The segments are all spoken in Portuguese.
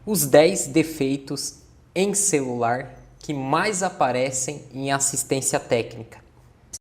Os 10 defeitos em celular que mais aparecem em assistência técnica.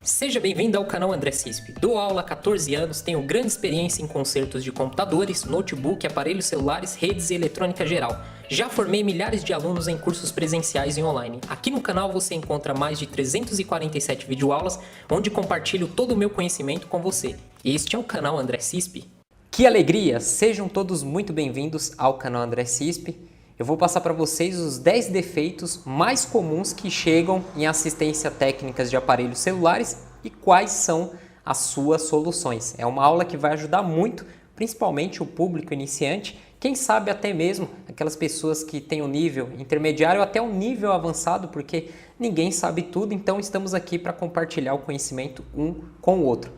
Seja bem-vindo ao canal André Cisp. Dou aula há 14 anos, tenho grande experiência em consertos de computadores, notebook, aparelhos celulares, redes e eletrônica geral. Já formei milhares de alunos em cursos presenciais e online. Aqui no canal você encontra mais de 347 videoaulas, onde compartilho todo o meu conhecimento com você. Este é o canal André Cisp. Que alegria! Sejam todos muito bem-vindos ao canal André Cisp. Eu vou passar para vocês os 10 defeitos mais comuns que chegam em assistência técnicas de aparelhos celulares e quais são as suas soluções. É uma aula que vai ajudar muito, principalmente o público iniciante, quem sabe até mesmo aquelas pessoas que têm um nível intermediário até um nível avançado, porque ninguém sabe tudo, então estamos aqui para compartilhar o conhecimento um com o outro.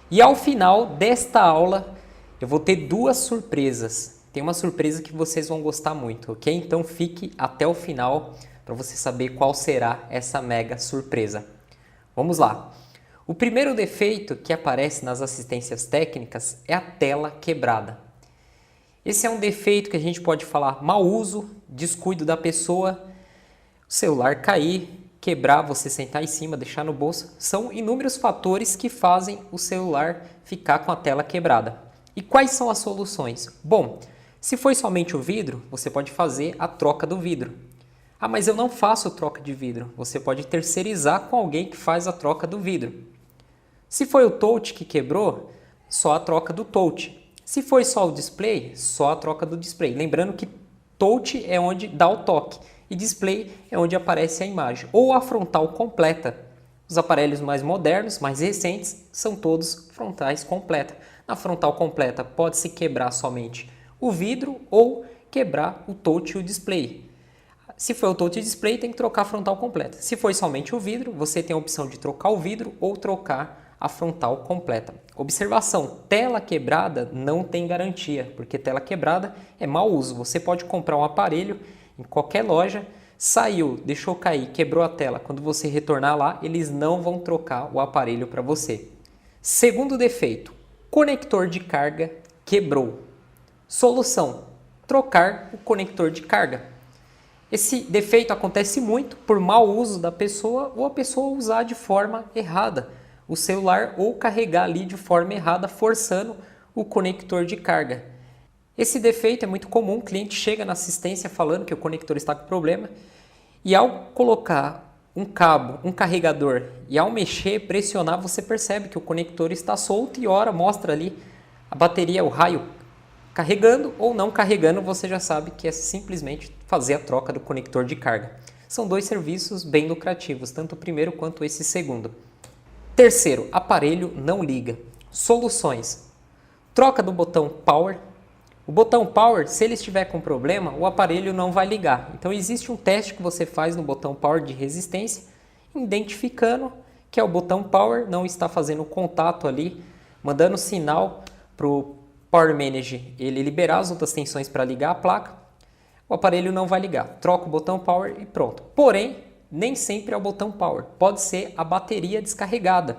E ao final desta aula, eu vou ter duas surpresas. Tem uma surpresa que vocês vão gostar muito, ok? Então fique até o final para você saber qual será essa mega surpresa. Vamos lá. O primeiro defeito que aparece nas assistências técnicas é a tela quebrada. Esse é um defeito que a gente pode falar mau uso, descuido da pessoa, o celular cair, quebrar, você sentar em cima, deixar no bolso. São inúmeros fatores que fazem o celular ficar com a tela quebrada. E quais são as soluções? Bom, se foi somente o vidro, você pode fazer a troca do vidro. Ah, mas eu não faço troca de vidro. Você pode terceirizar com alguém que faz a troca do vidro. Se foi o touch que quebrou, só a troca do touch. Se foi só o display, só a troca do display. Lembrando que touch é onde dá o toque e display é onde aparece a imagem. Ou a frontal completa. Os aparelhos mais modernos, mais recentes, são todos frontais completa. Na frontal completa pode-se quebrar somente o vidro ou quebrar o touch e o display. Se for o touch e display, tem que trocar a frontal completa. Se foi somente o vidro, você tem a opção de trocar o vidro ou trocar a frontal completa. Observação, tela quebrada não tem garantia, porque tela quebrada é mau uso. Você pode comprar um aparelho em qualquer loja, saiu, deixou cair, quebrou a tela. Quando você retornar lá, eles não vão trocar o aparelho para você. Segundo defeito, conector de carga quebrou. Solução: trocar o conector de carga. Esse defeito acontece muito por mau uso da pessoa ou a pessoa usar de forma errada o celular ou carregar ali de forma errada, forçando o conector de carga. Esse defeito é muito comum, o cliente chega na assistência falando que o conector está com problema e ao colocar um cabo, um carregador e ao mexer, pressionar, você percebe que o conector está solto e ora mostra ali a bateria, o raio carregando ou não carregando, você já sabe que é simplesmente fazer a troca do conector de carga. São dois serviços bem lucrativos, tanto o primeiro quanto esse segundo. Terceiro, aparelho não liga. Soluções: troca do botão Power. O botão Power, se ele estiver com problema, o aparelho não vai ligar. Então existe um teste que você faz no botão Power de resistência, identificando que é o botão Power, não está fazendo contato ali, mandando sinal para o Power Manager ele liberar as outras tensões para ligar a placa, o aparelho não vai ligar. Troca o botão Power e pronto. Porém, nem sempre é o botão Power, pode ser a bateria descarregada.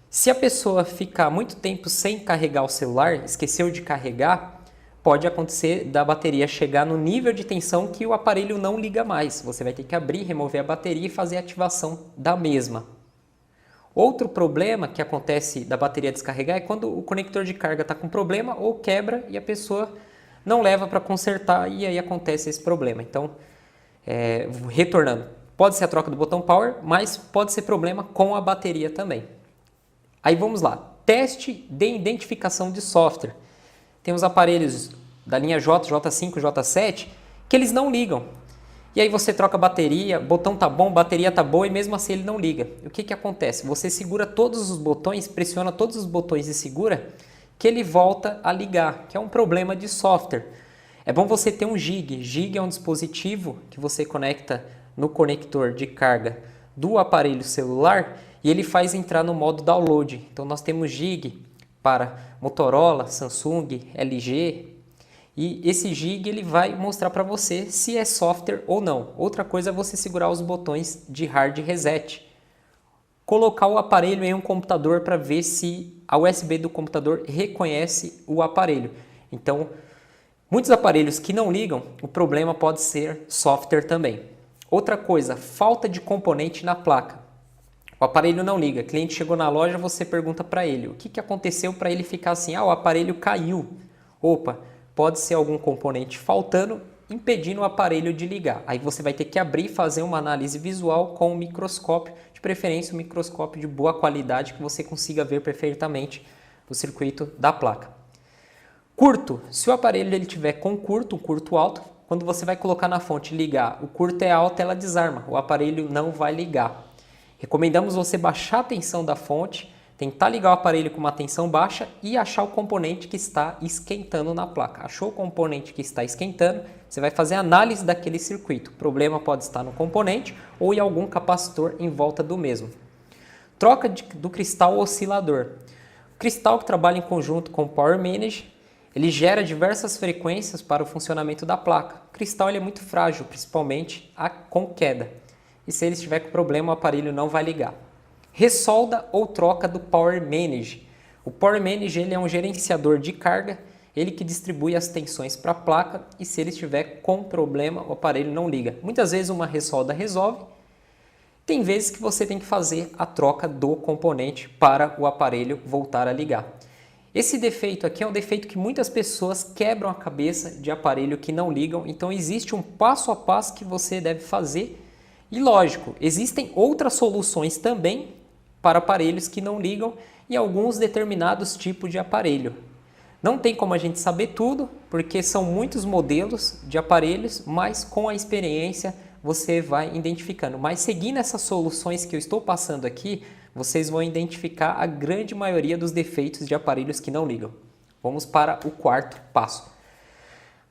Se a pessoa ficar muito tempo sem carregar o celular, esqueceu de carregar, pode acontecer da bateria chegar no nível de tensão que o aparelho não liga mais. Você vai ter que abrir, remover a bateria e fazer a ativação da mesma. Outro problema que acontece da bateria descarregar é quando o conector de carga está com problema ou quebra e a pessoa não leva para consertar e aí acontece esse problema. Então, retornando, pode ser a troca do botão Power, mas pode ser problema com a bateria também. Aí vamos lá, teste de identificação de software. Tem os aparelhos da linha J, J5, J7 que eles não ligam. E aí você troca a bateria, botão tá bom, bateria tá boa e mesmo assim ele não liga. E o que acontece? Você segura todos os botões, pressiona todos os botões e segura, que ele volta a ligar, que é um problema de software. É bom você ter um GIG. GIG é um dispositivo que você conecta no conector de carga do aparelho celular e ele faz entrar no modo download. Então nós temos GIG para Motorola, Samsung, LG. E esse GIG ele vai mostrar para você se é software ou não. Outra coisa é você segurar os botões de hard reset. Colocar o aparelho em um computador para ver se a USB do computador reconhece o aparelho. Então, Muitos aparelhos que não ligam, o problema pode ser software também. Outra coisa, falta de componente na placa. O aparelho não liga, o cliente chegou na loja, você pergunta para ele o que aconteceu para ele ficar assim, o aparelho caiu. Opa, pode ser algum componente faltando, impedindo o aparelho de ligar. Aí você vai ter que abrir e fazer uma análise visual com um microscópio, de preferência um microscópio de boa qualidade que você consiga ver perfeitamente o circuito da placa. Curto, se o aparelho ele tiver com curto, um curto alto, quando você vai colocar na fonte e ligar, o curto é alto, ela desarma, o aparelho não vai ligar. Recomendamos você baixar a tensão da fonte, tentar ligar o aparelho com uma tensão baixa e achar o componente que está esquentando na placa. Achou o componente que está esquentando, você vai fazer a análise daquele circuito. O problema pode estar no componente ou em algum capacitor em volta do mesmo. Troca do cristal oscilador. O cristal que trabalha em conjunto com o Power Manage, ele gera diversas frequências para o funcionamento da placa. O cristal ele é muito frágil, principalmente com queda. E se ele estiver com problema, o aparelho não vai ligar. Ressolda ou troca do Power Manage. O Power Manage ele é um gerenciador de carga, ele que distribui as tensões para a placa e se ele estiver com problema, o aparelho não liga. Muitas vezes uma ressolda resolve, tem vezes que você tem que fazer a troca do componente para o aparelho voltar a ligar. Esse defeito aqui é um defeito que muitas pessoas quebram a cabeça de aparelho que não ligam, então existe um passo a passo que você deve fazer. E lógico, existem outras soluções também para aparelhos que não ligam e alguns determinados tipos de aparelho. Não tem como a gente saber tudo, porque são muitos modelos de aparelhos, mas com a experiência você vai identificando. Mas seguindo essas soluções que eu estou passando aqui, vocês vão identificar a grande maioria dos defeitos de aparelhos que não ligam. Vamos para o quarto passo.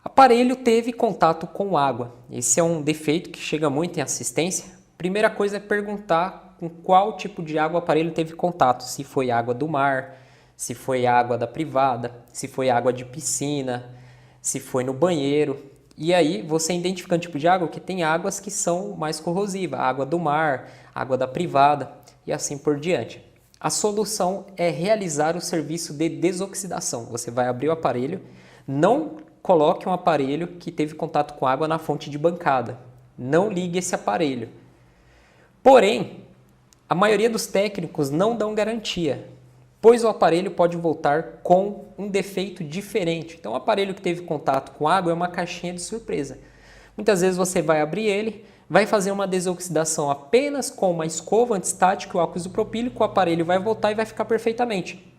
Aparelho teve contato com água. Esse é um defeito que chega muito em assistência. Primeira coisa é perguntar com qual tipo de água o aparelho teve contato. Se foi água do mar, se foi água da privada, se foi água de piscina, se foi no banheiro. E aí você identificando o tipo de água, que tem águas que são mais corrosivas. Água do mar, água da privada e assim por diante. A solução é realizar o serviço de desoxidação. Você vai abrir o aparelho, não coloque um aparelho que teve contato com água na fonte de bancada. Não ligue esse aparelho. Porém, a maioria dos técnicos não dão garantia, pois o aparelho pode voltar com um defeito diferente. Então, o aparelho que teve contato com água é uma caixinha de surpresa. Muitas vezes você vai abrir ele, vai fazer uma desoxidação apenas com uma escova antistática e o ácido isopropílico, o aparelho vai voltar e vai ficar perfeitamente.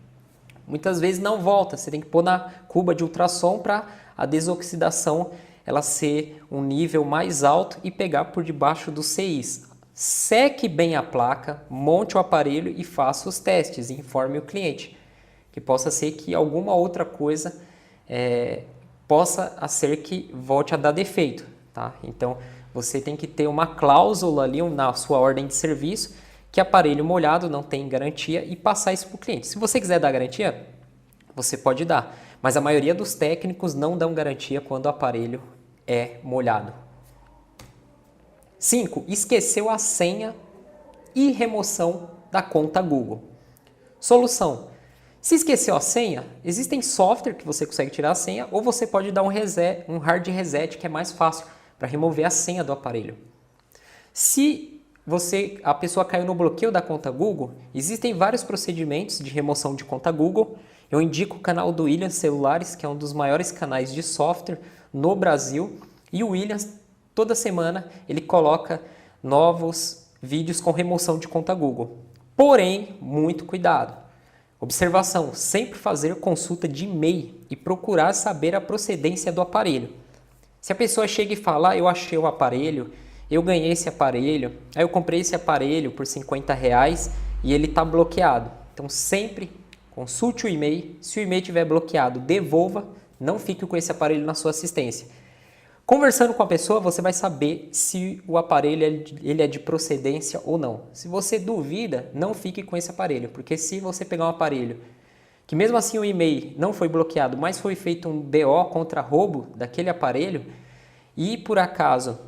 Muitas vezes não volta, você tem que pôr na cuba de ultrassom para a desoxidação ela ser um nível mais alto e pegar por debaixo dos CIs. Seque bem a placa, monte o aparelho e faça os testes e informe o cliente. Que possa ser que alguma outra coisa possa ser que volte a dar defeito. Tá? Então você tem que ter uma cláusula ali na sua ordem de serviço que aparelho molhado não tem garantia e passar isso para o cliente. Se você quiser dar garantia, você pode dar. Mas a maioria dos técnicos não dão garantia quando o aparelho é molhado. 5. Esqueceu a senha e remoção da conta Google. Solução. Se esqueceu a senha, existem software que você consegue tirar a senha ou você pode dar um hard reset que é mais fácil para remover a senha do aparelho. Se a pessoa caiu no bloqueio da conta Google, existem vários procedimentos de remoção de conta Google. Eu indico o canal do Williams Celulares, que é um dos maiores canais de software no Brasil. E o Williams, toda semana, ele coloca novos vídeos com remoção de conta Google. Porém, muito cuidado. Observação, sempre fazer consulta de e-mail e procurar saber a procedência do aparelho. Se a pessoa chega e fala, eu achei o aparelho, eu ganhei esse aparelho, aí eu comprei esse aparelho por R$50 e ele está bloqueado. Então sempre consulte o e-mail, se o e-mail estiver bloqueado, devolva, não fique com esse aparelho na sua assistência. Conversando com a pessoa, você vai saber se o aparelho ele é de procedência ou não. Se você duvida, não fique com esse aparelho, porque se você pegar um aparelho que mesmo assim o e-mail não foi bloqueado, mas foi feito um BO contra roubo daquele aparelho e por acaso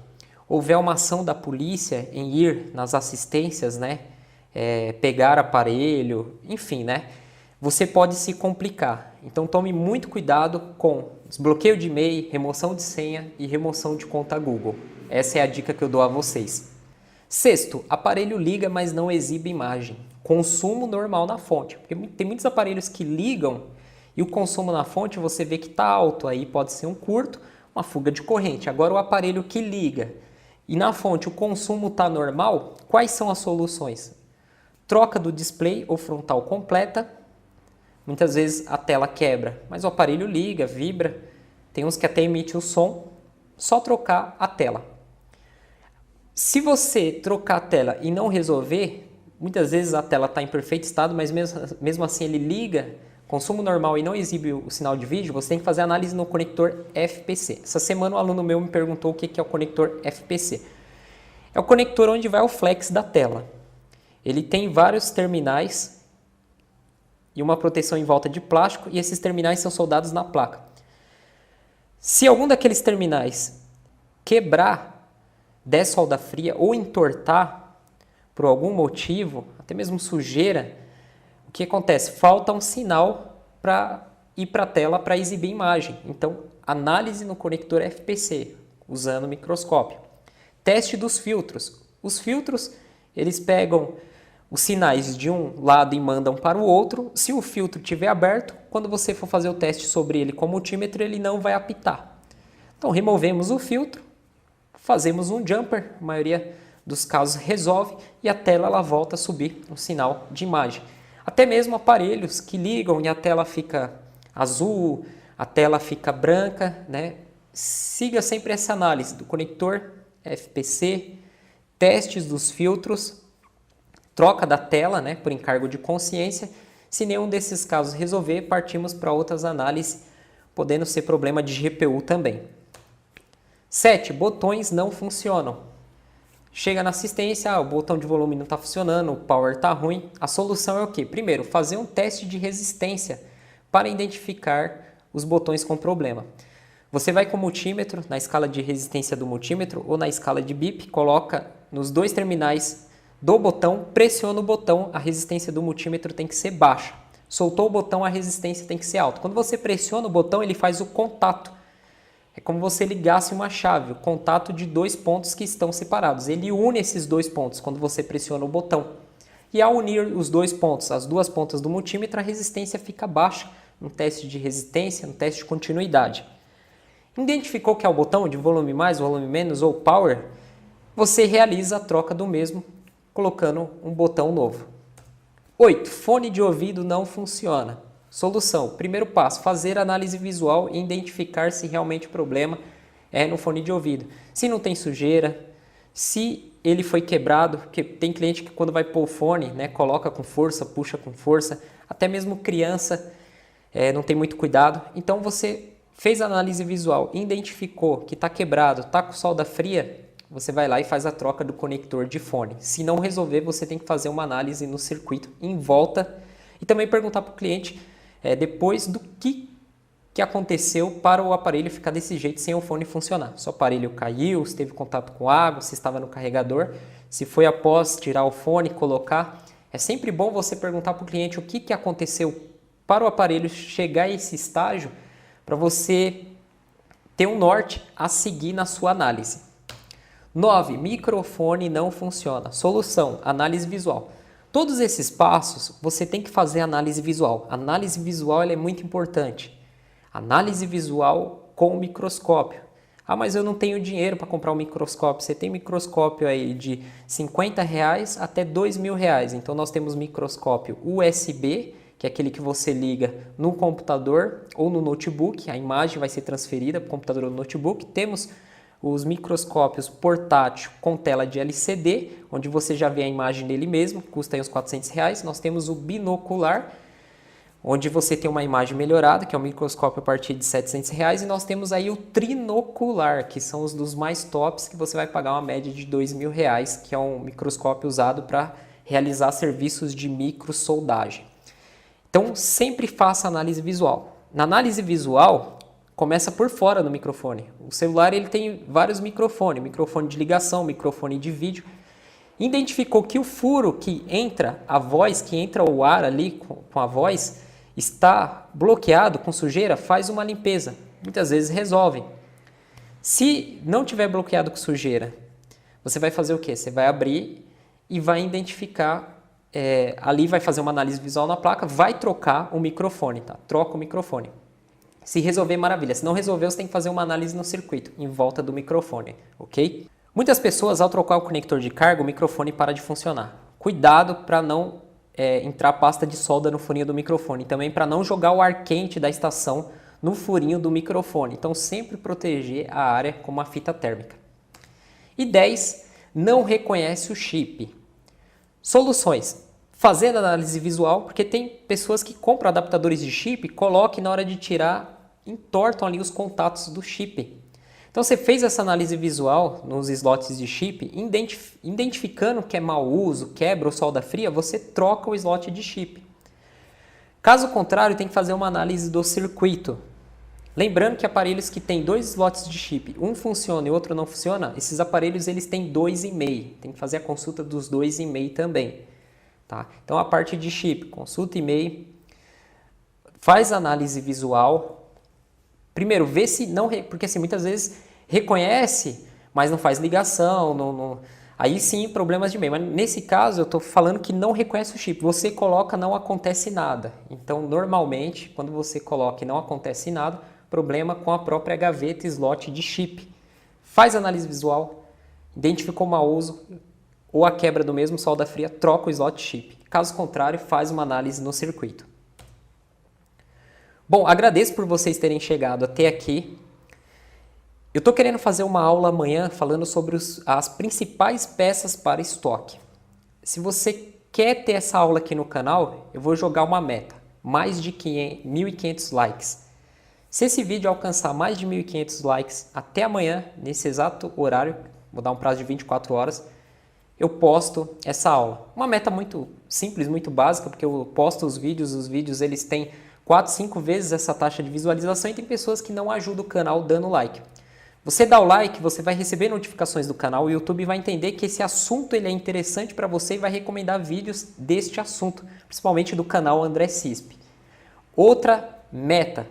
houver uma ação da polícia em ir nas assistências, né, pegar aparelho, enfim, né, você pode se complicar. Então tome muito cuidado com desbloqueio de e-mail, remoção de senha e remoção de conta Google. Essa é a dica que eu dou a vocês. Sexto, aparelho liga, mas não exibe imagem. Consumo normal na fonte. Porque tem muitos aparelhos que ligam e o consumo na fonte você vê que está alto. Aí pode ser um curto, uma fuga de corrente. Agora o aparelho que liga e na fonte o consumo está normal, quais são as soluções? Troca do display ou frontal completa. Muitas vezes a tela quebra, mas o aparelho liga, vibra. Tem uns que até emitem o som. Só trocar a tela. Se você trocar a tela e não resolver, muitas vezes a tela está em perfeito estado, mas mesmo assim ele liga, consumo normal e não exibe o sinal de vídeo, você tem que fazer análise no conector FPC. Essa semana um aluno meu me perguntou o que é o conector FPC. É o conector onde vai o flex da tela. Ele tem vários terminais e uma proteção em volta de plástico, e esses terminais são soldados na placa. Se algum daqueles terminais quebrar, der solda fria ou entortar por algum motivo, até mesmo sujeira, o que acontece? Falta um sinal para ir para a tela para exibir imagem. Então, análise no conector FPC, usando o microscópio. Teste dos filtros. Os filtros, eles pegam os sinais de um lado e mandam para o outro. Se o filtro estiver aberto, quando você for fazer o teste sobre ele com o multímetro, ele não vai apitar. Então, removemos o filtro, fazemos um jumper, a maioria dos casos resolve, e a tela ela volta a subir um sinal de imagem. Até mesmo aparelhos que ligam e a tela fica azul, a tela fica branca, né? Siga sempre essa análise do conector FPC, testes dos filtros, troca da tela, né, por encargo de consciência. Se nenhum desses casos resolver, partimos para outras análises, podendo ser problema de GPU também. 7. Botões não funcionam. Chega na assistência, o botão de volume não está funcionando, o power está ruim. A solução é o quê? Primeiro, fazer um teste de resistência para identificar os botões com problema. Você vai com o multímetro, na escala de resistência do multímetro ou na escala de bip, coloca nos dois terminais do botão, pressiona o botão, a resistência do multímetro tem que ser baixa. Soltou o botão, a resistência tem que ser alta. Quando você pressiona o botão, ele faz o contato. É como você ligasse uma chave, o contato de dois pontos que estão separados. Ele une esses dois pontos quando você pressiona o botão. E ao unir os dois pontos, as duas pontas do multímetro, a resistência fica baixa no teste de resistência, no teste de continuidade. Identificou que é o botão de volume mais, volume menos ou power? Você realiza a troca do mesmo colocando um botão novo. 8. Fone de ouvido não funciona. Solução. Primeiro passo, fazer análise visual e identificar se realmente o problema é no fone de ouvido. Se não tem sujeira, se ele foi quebrado, porque tem cliente que quando vai pôr o fone, né, coloca com força, puxa com força, até mesmo criança não tem muito cuidado. Então você fez a análise visual, identificou que está quebrado, está com solda fria, você vai lá e faz a troca do conector de fone. Se não resolver, você tem que fazer uma análise no circuito em volta e também perguntar para o cliente depois do que aconteceu para o aparelho ficar desse jeito sem o fone funcionar. Se o aparelho caiu, se teve contato com água, se estava no carregador, se foi após tirar o fone e colocar. É sempre bom você perguntar para o cliente o que aconteceu para o aparelho chegar a esse estágio para você ter um norte a seguir na sua análise. 9. Microfone não funciona. Solução, análise visual. Todos esses passos você tem que fazer análise visual. A análise visual ela é muito importante. Análise visual com o microscópio. Ah, mas eu não tenho dinheiro para comprar um microscópio. Você tem microscópio aí de R$50 até R$2.000. Então nós temos microscópio USB, que é aquele que você liga no computador ou no notebook. A imagem vai ser transferida para o computador ou no notebook. Temos os microscópios portátil com tela de LCD, onde você já vê a imagem dele mesmo, custa aí uns R$400. Nós temos o binocular, onde você tem uma imagem melhorada, que é um microscópio a partir de R$700. E nós temos aí o trinocular, que são os dos mais tops, que você vai pagar uma média de R$2.000, que é um microscópio usado para realizar serviços de microsoldagem. Então, sempre faça análise visual. Na análise visual, começa por fora do microfone. O celular ele tem vários microfones, microfone de ligação, microfone de vídeo. Identificou que o furo que entra a voz, que entra o ar ali com a voz, está bloqueado com sujeira, faz uma limpeza. muitas vezes resolvem. Se não tiver bloqueado com sujeira, você vai fazer o quê? Você vai abrir e vai identificar, ali vai fazer uma análise visual na placa, vai trocar o microfone, tá? Troca o microfone. Se resolver, maravilha. Se não resolver, você tem que fazer uma análise no circuito, em volta do microfone, ok? Muitas pessoas, ao trocar o conector de carga, o microfone para de funcionar. Cuidado para não entrar pasta de solda no furinho do microfone. Também para não jogar o ar quente da estação no furinho do microfone. Então, sempre proteger a área com uma fita térmica. E 10, não reconhece o chip. Soluções. Fazer análise visual, porque tem pessoas que compram adaptadores de chip, colocam e na hora de tirar, entortam ali os contatos do chip. Então você fez essa análise visual nos slots de chip, identificando que é mau uso, quebra ou solda fria, você troca o slot de chip. Caso contrário, tem que fazer uma análise do circuito. Lembrando que aparelhos que têm 2 slots de chip, um funciona e o outro não funciona, esses aparelhos eles têm 2,5. Tem que fazer a consulta dos 2,5 também. Tá? Então a parte de chip, consulta e-mail, faz análise visual. Primeiro, vê se não... Porque assim, muitas vezes reconhece, mas não faz ligação. Aí sim, problemas de e-mail. Mas nesse caso, eu estou falando que não reconhece o chip. Você coloca, não acontece nada. Então, normalmente, quando você coloca e não acontece nada, problema com a própria gaveta slot de chip. Faz análise visual, identificou mau uso ou a quebra do mesmo, solda fria, troca o slot chip. Caso contrário, faz uma análise no circuito. Bom, agradeço por vocês terem chegado até aqui. Eu estou querendo fazer uma aula amanhã falando sobre as principais peças para estoque. Se você quer ter essa aula aqui no canal, eu vou jogar uma meta, mais de 1.500 likes. Se esse vídeo alcançar mais de 1.500 likes até amanhã, nesse exato horário, vou dar um prazo de 24 horas, eu posto essa aula. Uma meta muito simples, muito básica, porque eu posto os vídeos eles têm 4, 5 vezes essa taxa de visualização e tem pessoas que não ajudam o canal dando like. Você dá o like, você vai receber notificações do canal, o YouTube vai entender que esse assunto ele é interessante para você e vai recomendar vídeos deste assunto, principalmente do canal André Cisp. Outra meta.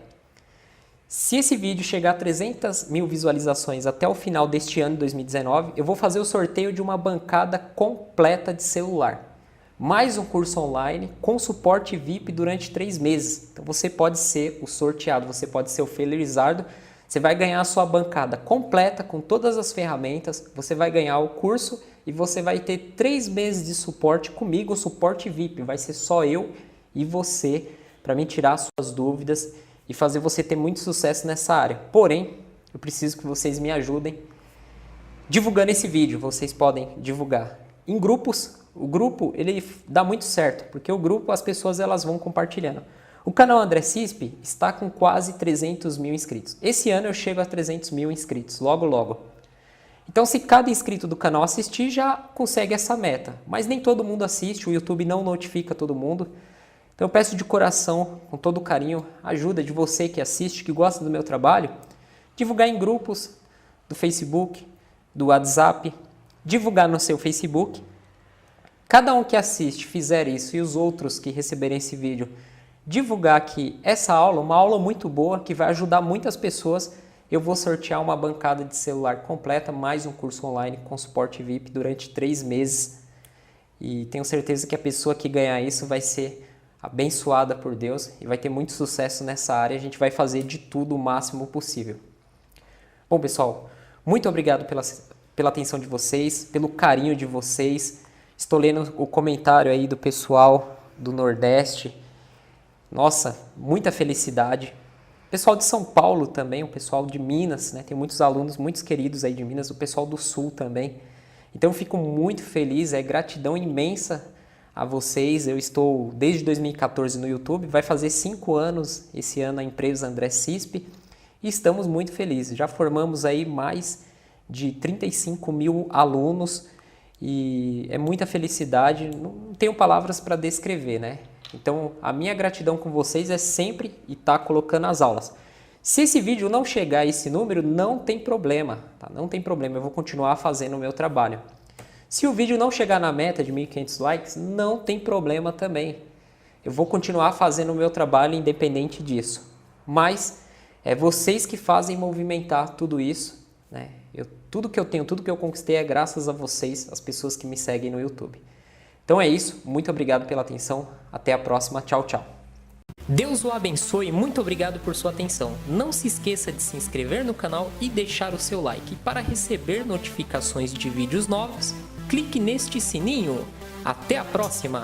Se esse vídeo chegar a 300 mil visualizações até o final deste ano, 2019, eu vou fazer o sorteio de uma bancada completa de celular. Mais um curso online com suporte VIP durante 3 meses. Então você pode ser o sorteado, você pode ser o felizardo. Você vai ganhar a sua bancada completa com todas as ferramentas, você vai ganhar o curso e você vai ter 3 meses de suporte comigo, o suporte VIP. Vai ser só eu e você para me tirar suas dúvidas e fazer você ter muito sucesso nessa área. Porém, eu preciso que vocês me ajudem divulgando esse vídeo. Vocês podem divulgar em grupos. O grupo ele dá muito certo, porque o grupo as pessoas elas vão compartilhando. O canal André Cisp está com quase 300 mil inscritos. Esse ano eu chego a 300 mil inscritos, logo logo. Então se cada inscrito do canal assistir, já consegue essa meta. Mas nem todo mundo assiste, o YouTube não notifica todo mundo. Então eu peço de coração, com todo carinho, ajuda de você que assiste, que gosta do meu trabalho, divulgar em grupos do Facebook, do WhatsApp, divulgar no seu Facebook. Cada um que assiste fizer isso e os outros que receberem esse vídeo divulgar aqui essa aula, uma aula muito boa que vai ajudar muitas pessoas, eu vou sortear uma bancada de celular completa, mais um curso online com suporte VIP durante 3 meses. E tenho certeza que a pessoa que ganhar isso vai ser abençoada por Deus e vai ter muito sucesso nessa área. A gente vai fazer de tudo o máximo possível. Bom, pessoal, muito obrigado pela atenção de vocês, pelo carinho de vocês. Estou lendo o comentário aí do pessoal do Nordeste. Nossa, muita felicidade. Pessoal de São Paulo também, o pessoal de Minas, né? Tem muitos alunos, muitos queridos aí de Minas, o pessoal do Sul também. Então eu fico muito feliz, gratidão imensa a vocês. Eu estou desde 2014 no YouTube, vai fazer 5 anos esse ano a empresa André Cisp e estamos muito felizes. Já formamos aí mais de 35 mil alunos e é muita felicidade, não tenho palavras para descrever, né? Então, a minha gratidão com vocês é sempre estar colocando as aulas. Se esse vídeo não chegar a esse número, não tem problema, tá? Não tem problema, eu vou continuar fazendo o meu trabalho. Se o vídeo não chegar na meta de 1.500 likes, não tem problema também. Eu vou continuar fazendo o meu trabalho independente disso. Mas É vocês que fazem movimentar tudo isso, né? Tudo que eu tenho, tudo que eu conquistei é graças a vocês, as pessoas que me seguem no YouTube. Então é isso, muito obrigado pela atenção, até a próxima, tchau, tchau. Deus o abençoe e muito obrigado por sua atenção. Não se esqueça de se inscrever no canal e deixar o seu like. E para receber notificações de vídeos novos, clique neste sininho. Até a próxima!